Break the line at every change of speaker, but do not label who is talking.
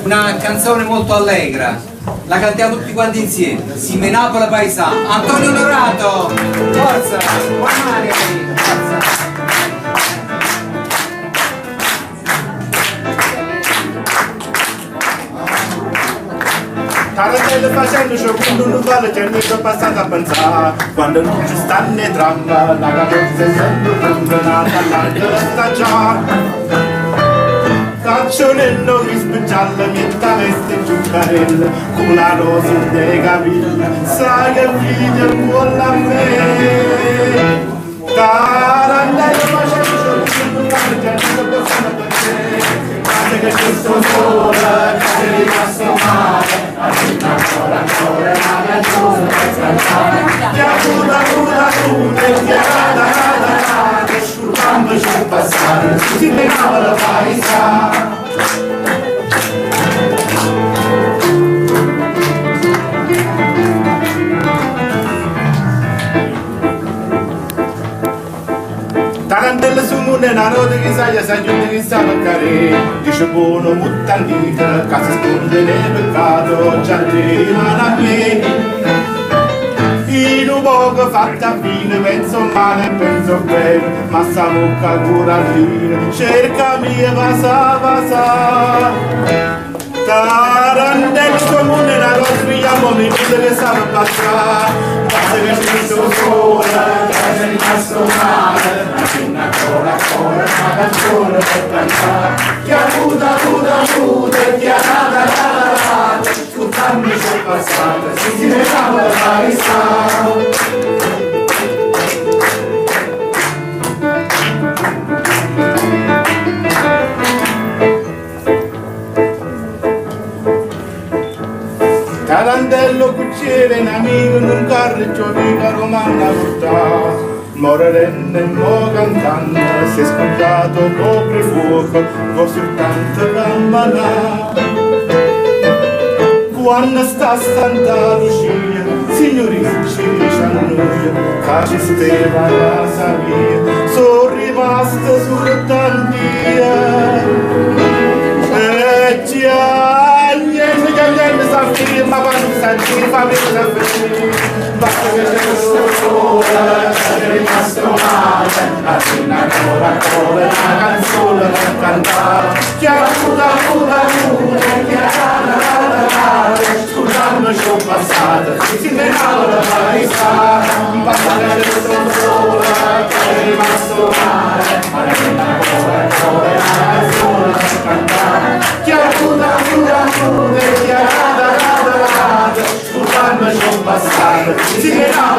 una canzone molto allegra, la cantiamo tutti quanti insieme. Si menava la paesa, Antonio Onorato, forza, buona mare, forza.
Tarantelle facendo sciopero non vale che mi sono passato a pensare quando non ci stanno le trampa la carrozza è sempre condannata all'altra stagione Caccionello che speggialla niente veste giuccarella con la rosa dei capelli sai che figlio vuole a me Tarantelle facendo sciopero non vale che mi sono passato a pensare che ci sto sola, che è rimasto male ancora una ragione per cantare ti acuta, ti rada, scurtandoci il passato si menava la paesa Tarantelle su munne na rode che sa giunte che sa mancare dice buono muttandica che si sconde nel peccato già te rimane a me in un poco fatta fine penso male penso bene ma sa bocca curarline cercami e va Tarantelle su munne na rode figliamo mi dice che sa passare basta che stesso sola che è rimasto male ancora una canzone per cantare che acuta e ti rada scusami sul passato si menava la paesa Tarantello cucciere un amico in un carreggio di Romana portà Morendo e mo cantando si è scontato copre fuoco con soltanto campanà quando sta stanta Lucia signorina ci dice a noi che ci steva la savia sono rimaste soltanto e già niente sta firma quando sta in famiglia basta che c'è sola è rimasto male ancora una canzone per cantare che acuta che scusandoci un passato si menava la paesa basta che c'è sola è rimasto male ancora una canzone per cantare che acuta che scusarmi sono passato si menava